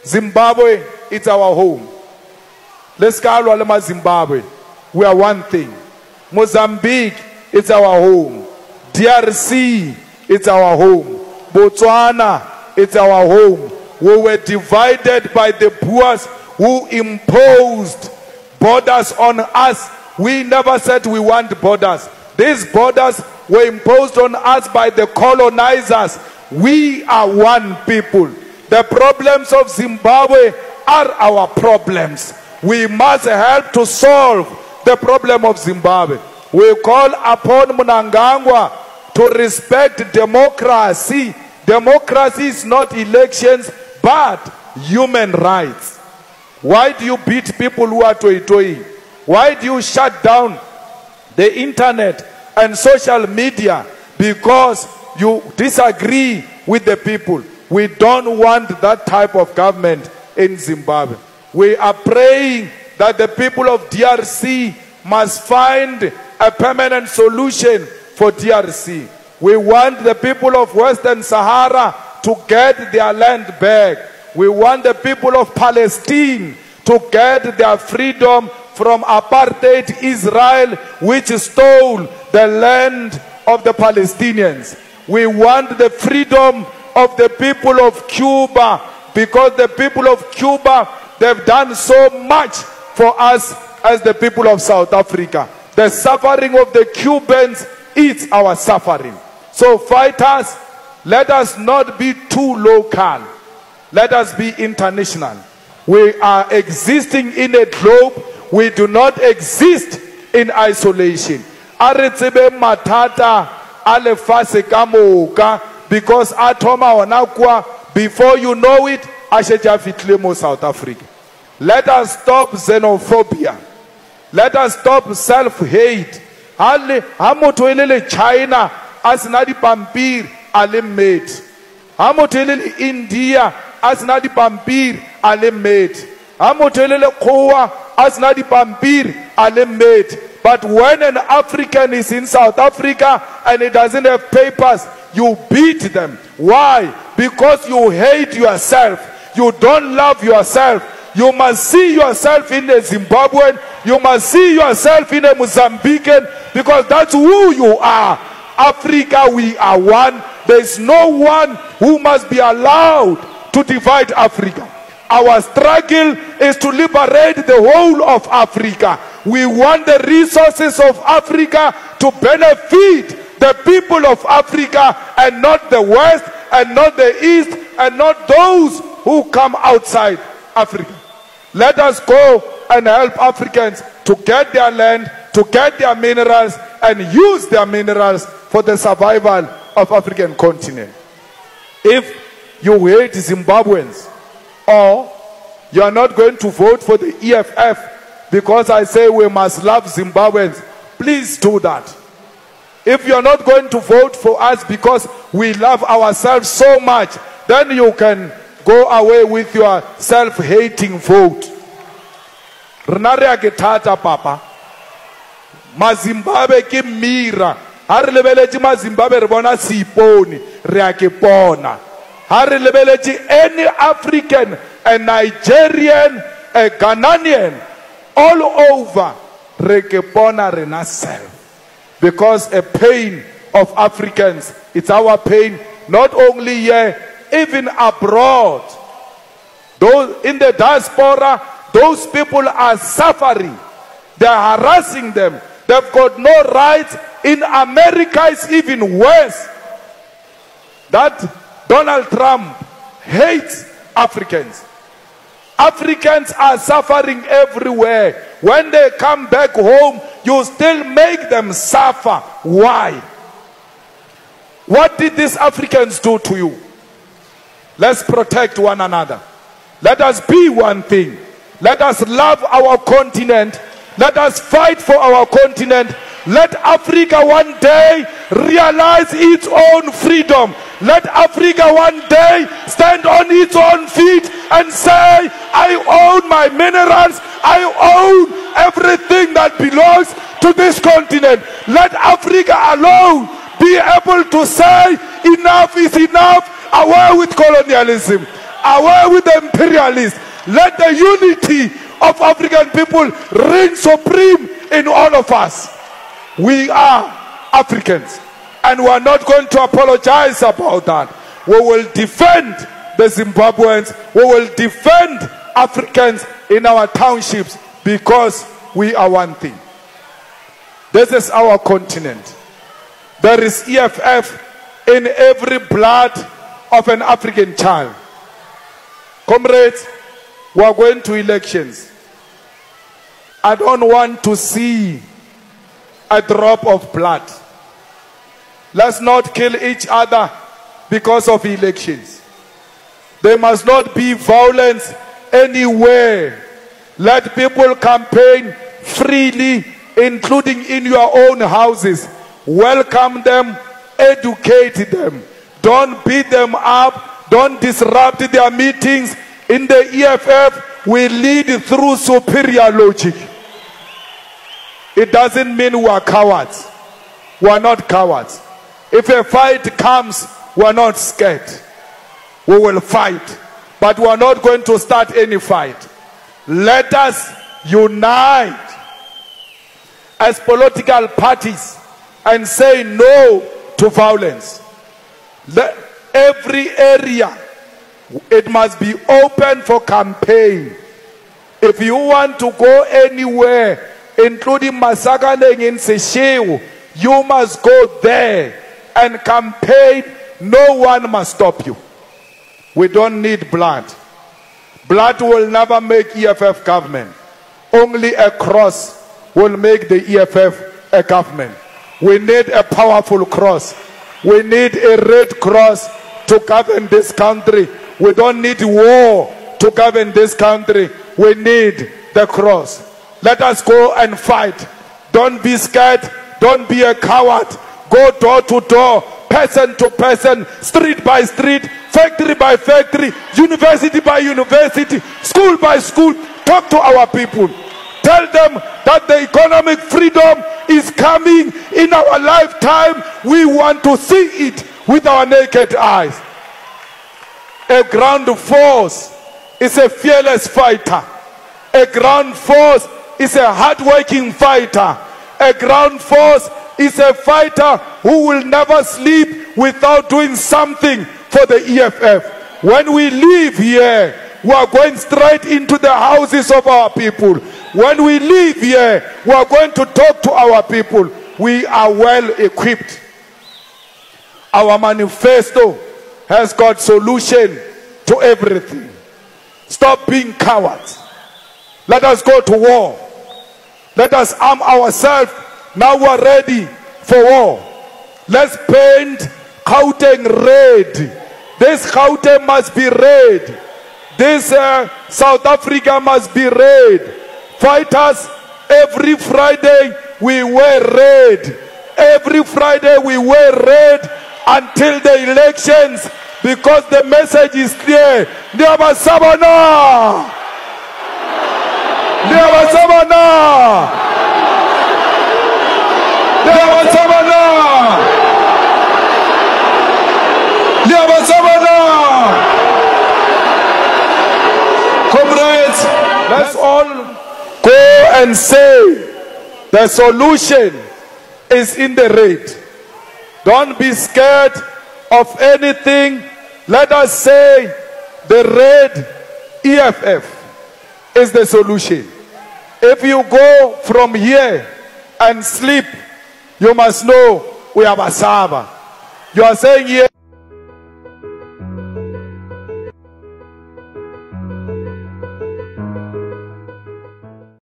Zimbabwe, it's our home. Let's call Zimbabwe. We are one thing. Mozambique, it's our home. DRC, it's our home. Botswana, it's our home. We were divided by the Boers who imposed borders on us. We never said we want borders. These borders were imposed on us by the colonizers. We are one people. The problems of Zimbabwe are our problems. We must help to solve the problem of Zimbabwe. We call upon Mnangagwa to respect democracy. Democracy is not elections, but human rights. Why do you beat people who are toy-toying? Why do you shut down the internet and social media? Because you disagree with the people. We don't want that type of government in Zimbabwe. We are praying that the people of DRC must find a permanent solution for DRC. We want the people of Western Sahara to get their land back. We want the people of Palestine to get their freedom from apartheid Israel, which stole the land of the Palestinians. We want the freedom of the people of Cuba, because the people of Cuba, they've done so much for us as the people of South Africa. The suffering of the Cubans is our suffering. So fighters, let us not be too local. Let us be international. We are existing in a globe. We do not exist in isolation. Aretsebe matata alefase kamoka, because atoma wanakwa, before you know it, asheja fitlemo South Africa. Let us stop xenophobia. Let us stop self-hate. Hamotoelele China asinadi pampir alimate. Hamotoelele India asinadi pampir alimate. Hamotoelele Kowa asinadi pampir alimate. But when an African is in South Africa and he doesn't have papers, you beat them. Why? Because you hate yourself. You don't love yourself. You must see yourself in a Zimbabwean. You must see yourself in a Mozambican, because that's who you are. Africa, we are one. There is no one who must be allowed to divide Africa. Our struggle is to liberate the whole of Africa. We want the resources of Africa to benefit the people of Africa, and not the West, and not the East, and not those who come outside Africa. Let us go and help Africans to get their land, to get their minerals, and use their minerals for the survival of African continent. If you hate Zimbabweans, or you are not going to vote for the EFF because I say we must love Zimbabweans, please do that. If you are not going to vote for us because we love ourselves so much, then you can go away with your self-hating vote. Renare aketata papa. Mazimbabwe ki mira. Hari lebeleji Mazimbabwe rebona siponi. Reakepona. Hari lebeleji any African, a Nigerian, a Ghanaian, all over. Rekepona rena self. Because a pain of Africans, it's our pain, not only here, even abroad. Those in the diaspora, those people are suffering. They are harassing them. They've got no rights. In America, it's even worse. That Donald Trump hates Africans. Africans are suffering everywhere. When they come back home, you still make them suffer. Why? What did these Africans do to you? Let's protect one another. Let us be one thing. Let us love our continent. Let us fight for our continent. Let Africa one day realize its own freedom. Let Africa one day stand on its own feet and say, I own my minerals. I own everything that belongs to this continent. Let Africa alone be able to say, enough is enough. Away with colonialism. Away with the imperialists. Let the unity of African people reign supreme in all of us. We are Africans, and we are not going to apologize about that. We will defend the Zimbabweans. We will defend Africans in our townships, because we are one thing. This is our continent. There is EFF in every blood of an African child. Comrades, we are going to elections. I don't want to see a drop of blood. Let's not kill each other because of elections. There must not be violence anywhere. Let people campaign freely, including in your own houses. Welcome them, educate them. Don't beat them up. Don't disrupt their meetings. In the EFF, we lead through superior logic. It doesn't mean we are cowards. We are not cowards. If a fight comes, we are not scared. We will fight. But we are not going to start any fight. Let us unite as political parties and say no to violence. Every area, it must be open for campaign. If you want to go anywhere, including Masakaneng in Seychelles, you must go there and campaign. No one must stop you. We don't need blood. Blood will never make EFF government. Only a cross will make the EFF a government. We need a powerful cross. We need a red cross to govern this country. We don't need war to govern this country. We need the cross. Let us go and fight. Don't be scared. Don't be a coward. Go door to door, person to person, street by street, factory by factory, university by university, school by school. Talk to our people. Tell them that the economic freedom is coming in our lifetime. We want to see it with our naked eyes. A ground force is a fearless fighter. A ground force is a hard-working fighter. A ground force is a fighter who will never sleep without doing something for the EFF. When we leave here, we are going straight into the houses of our people. When we leave here, we are going to talk to our people. We are well equipped. Our manifesto has got solution to everything. Stop being cowards. Let us go to war. Let us arm ourselves. Now we are ready for war. Let's paint Gauteng red. This Gauteng must be red. This South Africa must be red. Fighters, every Friday we wear red. Every Friday we wear red until the elections, because the message is clear. Ndiyabasabana! Ndiyabasabana! Ndiyabasabana! Ndiyabasabana! Comrades, let's all go and say the solution is in the red. Don't be scared of anything. Let us say the red EFF is the solution. If you go from here and sleep, you must know we have a Basaba. You are saying here.